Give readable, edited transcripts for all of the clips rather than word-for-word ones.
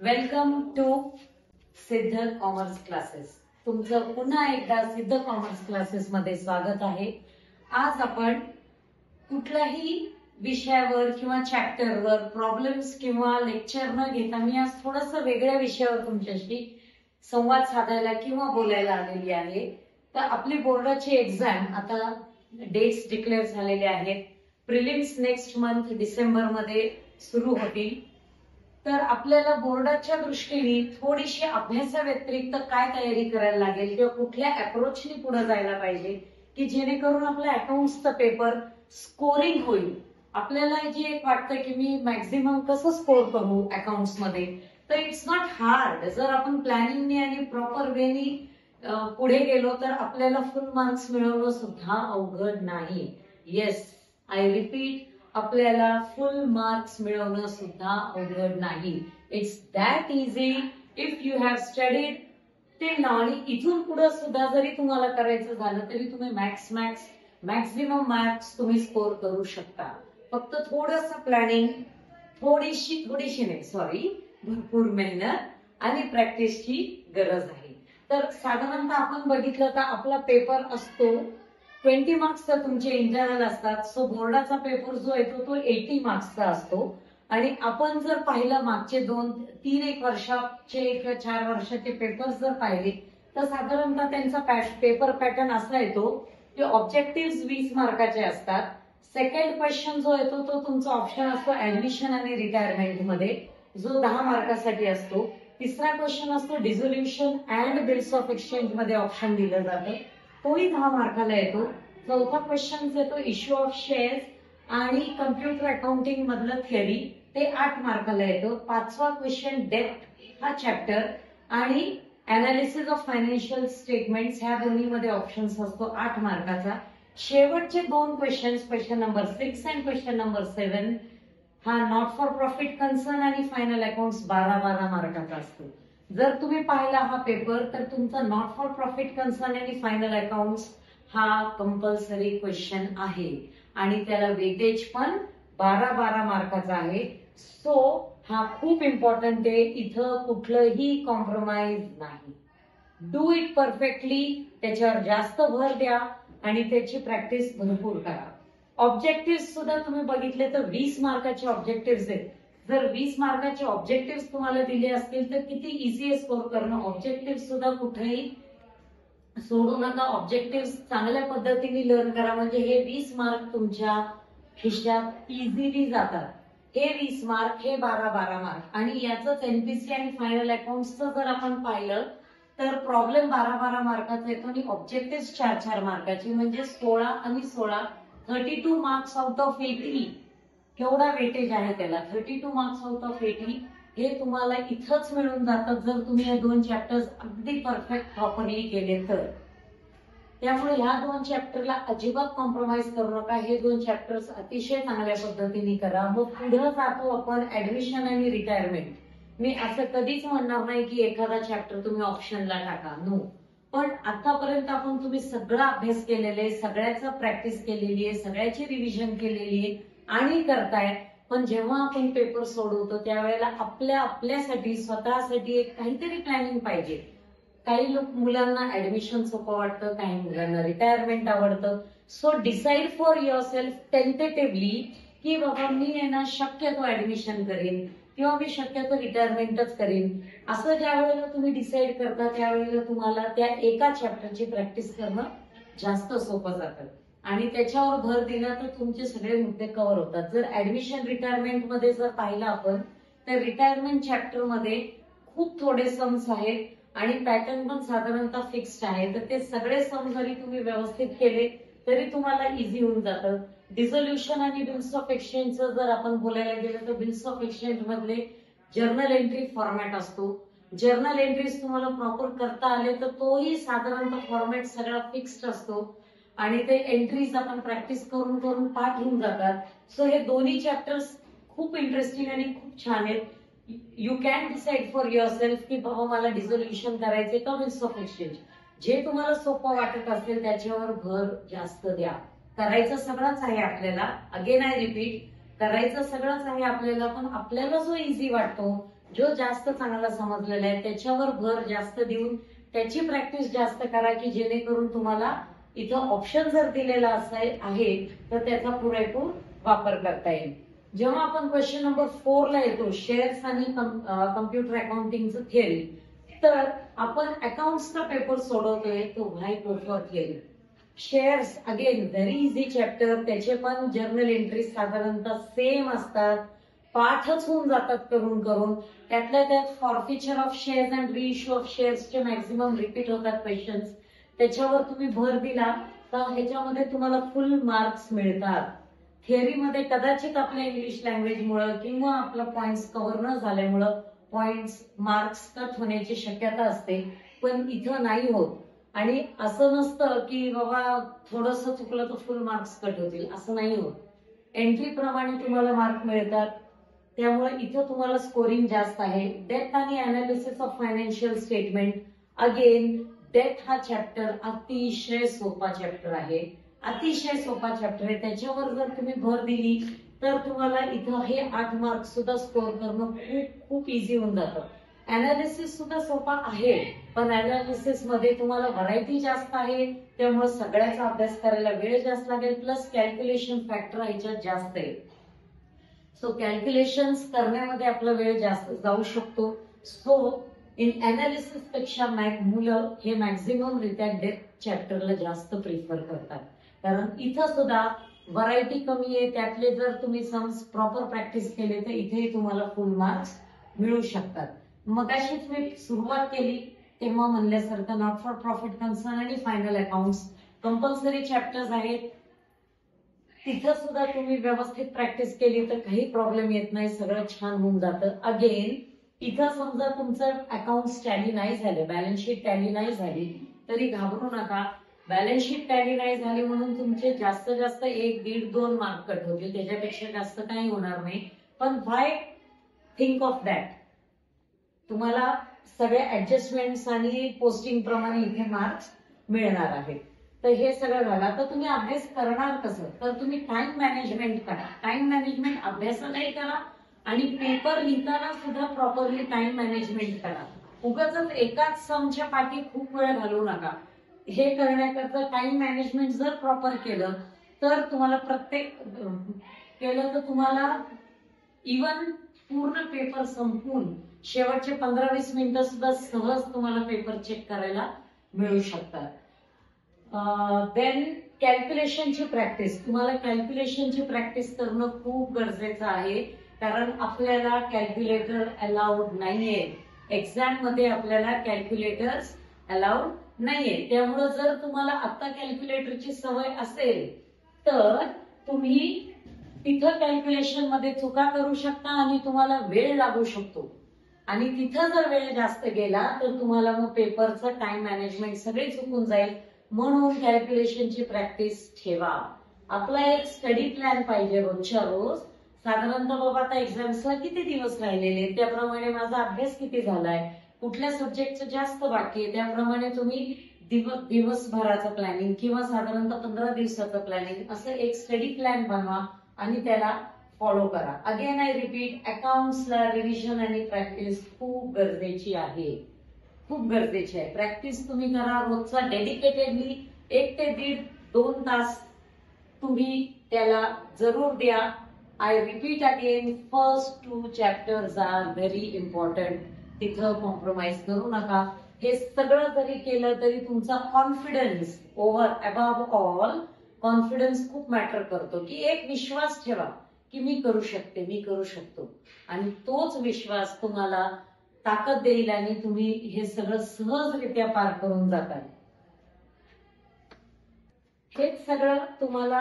Welcome to सिद्ध commerce classes. तुमचं पुन्हा एकदा सिद्ध कॉमर्स क्लासेस मध्ये स्वागत आहे. आज आपण कुठल्याही विषयावर किंवा चॅप्टरवर प्रॉब्लेम्स किंवा लेक्चर न घेता मी आज थोडंसं वेगळ्या विषयावर तुमच्याशी संवाद साधायला किंवा बोलायला आलेली आहे. तर आपली बोर्डाची एक्झाम आता डेट्स डिक्लेअर झालेले आहेत. प्रिलिम्स नेक्स्ट मंथ डिसेंबर मध्ये सुरू होतील. तर आपल्याला बोर्डाच्या दृष्टीने थोडीशी अभ्यासाव्यतिरिक्त काय तयारी करायला लागेल किंवा कुठल्या अप्रोचनी पुढे जायला पाहिजे की जेणेकरून आपला अकाउंट्सचा पेपर स्कोरिंग होईल. आपल्याला जे एक वाटतं की मी मॅक्झिमम कसं स्कोर करू अकाउंट्स मध्ये, तर इट्स नॉट हार्ड. जर आपण प्लॅनिंगनी आणि प्रॉपर वेनी पुढे गेलो तर आपल्याला फुल मार्क्स मिळवणं सुद्धा अवघड नाही. येस, आय रिपीट, आपल्याला फुल मार्क्स मिळवणं सुद्धा अवघड नाही. It's that easy if you have studied till now. आणि इथून पुढे सुद्धा जरी तुम्हाला करायचं झालं तरी तुम्ही मॅक्झिमम मार्क्स तुम्ही स्कोर करू शकता. फक्त थोडंसं प्लॅनिंग, थोडीशी नाही, भरपूर मेहनत आणि प्रॅक्टिसची गरज आहे. तर साधारणतः आपण बघितलं तर आपला पेपर असतो 20 मार्क्सचा, तुमचे इंटरनल असतात. सो बोर्डाचा पेपर जो येतो तो 80 मार्क्सचा असतो. आणि आपण जर पाहिलं मागचे 2-3 वर्षाचे किंवा 4 वर्षाचे पेपर जर पाहिले तर साधारणतः त्यांचा पेपर पॅटर्न असा येतो की ऑब्जेक्टिव्ह 20 मार्काचे असतात. सेकंड क्वेश्चन जो येतो तो तुमचा ऑप्शन असतो ऍडमिशन आणि रिटायरमेंट मध्ये, जो 10 मार्कासाठी असतो. तिसरा क्वेश्चन असतो dissolution and bills of exchange मध्ये ऑप्शन दिलं जातं, तोही 10 मार्काला येतो. चौथा क्वेश्चन येतो इश्यू ऑफ शेअर्स आणि कम्प्युटर अकाउंटिंग मधलं थिअरी, ते 8 मार्काला येतो. पाचवा क्वेश्चन डेप्ट हा चॅप्टर आणि अनालिसिस ऑफ फायनान्शियल स्टेटमेंट्स ह्या दोन्हीमध्ये ऑप्शन्स असतो 8 मार्काचा. शेवटचे 2 क्वेश्चन नंबर 6 आणि क्वेश्चन नंबर 7 हा नॉट फॉर प्रॉफिट कन्सर्न आणि फायनल अकाउंट्स 12 मार्काचा असतो. जर तुम्ही पाहिला हा पेपर तर तुमचा नॉट फॉर प्रॉफिट कन्सर्न आणि फायनल अकाउंट्स हा कंपल्सरी क्वेश्चन आहे आणि त्याला वेटेज पण 12 मार्काचा आहे. सो हा खूप इम्पॉर्टंट आहे. इथं कुठलंही कॉम्प्रोमाइज नाही. डू इट परफेक्टली, त्याच्यावर जास्त भर द्या आणि त्याची प्रॅक्टिस भरपूर करा. ऑब्जेक्टिव्ह सुद्धा तुम्ही बघितले तर 20 मार्काचे ऑब्जेक्टिव्ह आहेत. जर 20 मार्काचे ऑब्जेक्टिव्ह तुम्हाला दिले असतील तर किती इझी आहे स्कोर करणं. ऑब्जेक्टिव्ह सुद्धा कुठेही सोडू नका. ऑब्जेक्टिव्ह चांगल्या पद्धतीने लर्न करा, म्हणजे हे 20 मार्क तुमच्या खिशात इझिली जातात. हे 20 मार्क, हे 12 मार्क. आणि याच एनपीसी आणि फायनल अकाउंट्सचं जर आपण पाहिलं तर प्रॉब्लेम 12 मार्काचा येतो आणि ऑब्जेक्टिव्ह 4 मार्काची, म्हणजे 16 आणि 16 32 मार्क्स आउट ऑफ 80. केवढा वेटेज आहे त्याला. 32 मार्क्स आउट ऑफ 80 हे तुम्हाला इथंच मिळून जातात जर तुम्ही हे 2 चॅप्टर्स अगदी परफेक्ट प्रॉपरली केले तर. त्यामुळे ह्या 2 चॅप्टरला अजिबात कॉम्प्रोमाइज करू नका. हे 2 चॅप्टर्स अतिशय चांगल्या पद्धतीने करा. मग पुढे जातो आपण ऍडमिशन आणि रिटायरमेंट. मी असं कधीच म्हणणार नाही की एखादा चॅप्टर तुम्ही ऑप्शनला टाका, नो. पण आतापर्यंत तुम्ही सगळा अभ्यास केलेला आहे, सगळ्याचा प्रॅक्टिस केलेली आहे, सगळ्याची रिव्हिजन केलेली आहे आणि करताय. पण जेव्हा आपण पेपर सोडवतो त्यावेळेला आपल्यासाठी स्वतःसाठी एक काहीतरी प्लॅनिंग पाहिजे. काही मुलांना ऍडमिशन सोपं वाटतं, काही मुलांना रिटायरमेंट आवडतं. So decide for your self tentatively की बाबा मी ना शक्यतो ऍडमिशन करेन किंवा मी शक्यतो रिटायरमेंटच करेन. असं ज्या वेळेला तुम्ही डिसाईड करता त्यावेळेला तुम्हाला त्या एका चॅप्टरची प्रॅक्टिस करणं जास्त सोपं जातं आणि त्याच्यावर भर दिला तर तुमचे सगळे मुद्दे कव्हर होतात. जर ऍडमिशन रिटायरमेंट मध्ये जर पाहिलं आपण तर रिटायरमेंट चॅप्टर मध्ये खूप थोडे सम्स आहेत आणि पॅटर्न पण साधारणतः फिक्स्ड आहे. तर ते सगळे सम जरी तुम्ही व्यवस्थित केले तरी तुम्हाला इझी होऊन जातं. डिझोल्युशन आणि बिल्स ऑफ एक्सचेंजचं जर आपण बोलायला गेलं तर बिल्स ऑफ एक्सचेंज मधले जर्नल एंट्री फॉर्मॅट असतो. जर्नल एंट्रीज तुम्हाला प्रॉपर करता आले तर तोही साधारणतः फॉर्मॅट सगळा फिक्स्ड असतो आणि ते एंट्रीज आपण प्रॅक्टिस करून करून पाठ होऊन जातात. सो हे दोन्ही चॅप्टर्स खूप इंटरेस्टिंग आणि खूप छान आहेत. You can decide for your self की बाबा मला डिझोल्युशन करायचे का बिल्स ऑफ एक्सचेंज. जे तुम्हाला सोपं वाटत असेल त्याच्यावर भर जास्त द्या. करायचं सगळंच आहे आपल्याला, अगेन आय रिपीट, करायचं सगळंच आहे आपल्याला, पण आपल्याला जो इझी वाटतो जो जास्त चांगला समजलेला आहे त्याच्यावर भर जास्त देऊन त्याची प्रॅक्टिस जास्त करा, की जेणेकरून तुम्हाला इथं ऑप्शन जर दिलेला आहे तर त्याचा पुरेपूर वापर करता येईल. जेव्हा आपण क्वेश्चन नंबर 4 ला येतो, शेअर्स आणि कम्प्युटर अकाउंटिंगचं थिअरी, तर आपण अकाउंट्सचा पेपर सोडवतोय तो व्हाय प्रोफर थिअरी. Shares again very easy chapter, त्याचे पण जर्नल एंट्री साधारणतः सेम असतात, पाठच होऊन जातात करून करून. त्यातल्या त्यात forfeiture of shares and reissue of शेअर्सचे मॅक्झिमम रिपीट होतात क्वेश्चन्स. त्याच्यावर तुम्ही भर दिला तर ह्याच्यामध्ये तुम्हाला फुल मार्क्स मिळतात. थिअरीमध्ये कदाचित आपल्या इंग्लिश लँग्वेजमुळे किंवा आपला पॉइंट्स कव्हर न झाल्यामुळं पॉइंट्स मार्क्स कट होण्याची शक्यता असते, पण इथं नाही होत. आणि असं नसतं की बाबा थोडस चुकलं तर फुल मार्क्स कट होतील, असं नाही होत. एंट्री प्रमाणे तुम्हाला मार्क मिळतात, त्यामुळे इथं तुम्हाला स्कोरिंग जास्त आहे. डेथ आणि analysis of financial statement, again death हा चॅप्टर अतिशय सोपा चॅप्टर आहे, अतिशय सोपा चॅप्टर आहे. त्याच्यावर जर तुम्ही भर दिली तर तुम्हाला इथं हे 8 मार्क सुद्धा स्कोर करणं खूप खूप इझी होऊन जातं. अनालिसिस सुद्धा सोपा आहे, पण अनालिसिस मध्ये तुम्हाला व्हरायटी जास्त आहे, त्यामुळे सगळ्याचा अभ्यास करायला वेळ जास्त लागेल. प्लस कॅल्क्युलेशन फॅक्टर ह्याच्यात जास्त आहे, सो कॅल्क्युलेशन्स करण्यामध्ये आपला वेळ जास्त जाऊ शकतो. सो इन अनालिसिस पेक्षा मुलं हे मॅक्झिमम रित्या डेप्थ चॅप्टरला जास्त प्रिफर करतात, कारण इथं सुद्धा व्हरायटी कमी आहे. त्यातले जर तुम्ही सम्स प्रॉपर प्रॅक्टिस केले तर इथेही तुम्हाला फुल मार्क्स मिळू शकतात. मगाशीच मी सुरुवात केली तेव्हा म्हणल्यासारखं नॉट फॉर प्रॉफिट कन्सर्न आणि फायनल अकाउंट्स कंपल्सरी चॅप्टर्स आहेत. तिथं सुद्धा तुम्ही व्यवस्थित प्रॅक्टिस केली तर काही प्रॉब्लेम येत नाही, सगळं छान होऊन जातं. अगेन इथं समजा तुमचं अकाउंट्स टॅली नाही झाले, बॅलन्स शीट टॅली नाही झाली तरी घाबरू नका. बॅलन्स शीट टॅली नाही झाली म्हणून तुमचे जास्तीत जास्त 1, 1.5, 2 मार्क कट होतील, त्याच्यापेक्षा जास्त काही होणार नाही. पण व्हाय थिंक ऑफ दॅट, तुम्हाला सगळ्या ऍडजस्टमेंट्स आणि पोस्टिंग प्रमाणे इथे मार्क्स मिळणार आहेत. तर हे सगळं झालं. आता तुम्ही अभ्यास करणार कसं, तर तुम्ही टाइम मॅनेजमेंट करा. टाइम मॅनेजमेंट अभ्यासालाही करा आणि पेपर लिहिताना सुद्धा प्रॉपरली टाइम मॅनेजमेंट करा. उगाच एकाच समच्या पाठी खूप वेळ घालवू नका. हे करण्याकरता टाइम मॅनेजमेंट जर प्रॉपर केलं तर तुम्हाला केलं तर तुम्हाला इवन पूर्ण पेपर संपून शेवटचे 15-20 मिनिटं सुद्धा सहज तुम्हाला पेपर चेक करायला मिळू शकतात. देन कॅल्क्युलेशनची प्रॅक्टिस, तुम्हाला कॅल्क्युलेशनची प्रॅक्टिस करणं खूप गरजेचं आहे, कारण आपल्याला कॅल्क्युलेटर अलाउड नाहीये. एक्झाम मध्ये आपल्याला कॅल्क्युलेटर्स अलाउड नाहीये. त्यामुळे जर तुम्हाला आता कॅल्क्युलेटरची सवय असेल तर तुम्ही तिथं कॅल्क्युलेशन मध्ये चुका करू शकता आणि तुम्हाला वेळ लागू शकतो. आणि तिथं जर वेळ जास्त गेला तर तुम्हाला मग पेपरचं टाइम मॅनेजमेंट सगळे चुकून जाईल. म्हणून कॅल्क्युलेशनची प्रॅक्टिस ठेवा. आपला एक स्टडी प्लॅन पाहिजे रोजच्या रोज. साधारणतः बाबा आता एक्झाम्सला किती दिवस राहिलेले, त्याप्रमाणे माझा अभ्यास किती झालाय, कुठल्या सब्जेक्टचं जास्त बाकी आहे, त्याप्रमाणे तुम्ही दिवसभराचं प्लॅनिंग किंवा साधारणतः 15 दिवसाचं प्लॅनिंग असं एक स्टडी प्लॅन बनवा आणि त्याला फॉलो करा. अगेन आय रिपीट, अकाउंट्सला रिव्हिजन आणि प्रॅक्टिस खूप गरजेची आहे, खूप गरजेची आहे. प्रॅक्टिस तुम्ही करा रोजचा डेडिकेटेडली 1 ते 1.5-2 तास तुम्ही त्याला जरूर द्या. I repeat again, first 2 chapters are very important, तिथं कॉम्प्रोमाइज करू नका. हे सगळं जरी केलं तरी तुमचा कॉन्फिडन्स अबव्ह ऑल कॉन्फिडन्स खूप मॅटर करतो, की एक विश्वास ठेवा की मी करू शकते, मी करू शकतो, आणि तोच विश्वास तुम्हाला ताकद देईल आणि तुम्ही हे सगळं सहजरित्या पार करून जाताल. हेच सगळं तुम्हाला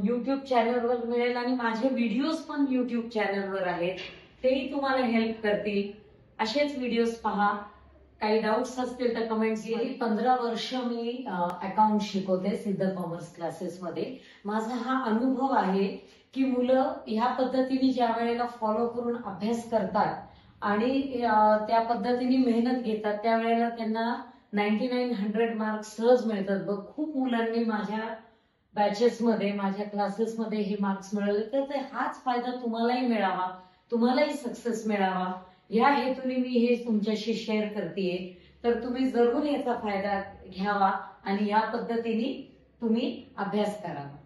युट्यूब चॅनलवर मिळेल आणि माझे व्हिडिओज पण युट्यूब चॅनलवर आहेत, तेही तुम्हाला हेल्प करतील. असेच व्हिडिओज पहा. काही डाऊट्स असतील तर कमेंट्स. गेली 15 वर्ष मी अकाउंट शिकवते सिद्ध कॉमर्स क्लासेसमध्ये. माझा हा अनुभव आहे की मुलं ह्या पद्धतीने ज्या वेळेला फॉलो करून अभ्यास करतात आणि त्या पद्धतीने मेहनत घेतात त्यावेळेला त्यांना 99-100 मार्क्स सहज मिळतात. बघ, खूप मुलांनी माझ्या बॅचेसमध्ये, माझ्या क्लासेसमध्ये हे मार्क्स मिळवले. तर हाच फायदा तुम्हालाही मिळावा, तुम्हालाही सक्सेस मिळावा या हेतूने मी हे तुमच्याशी शेअर करतेय. तर तुम्ही जरूर याचा फायदा घ्यावा आणि या पद्धतीने तुम्ही अभ्यास करावा.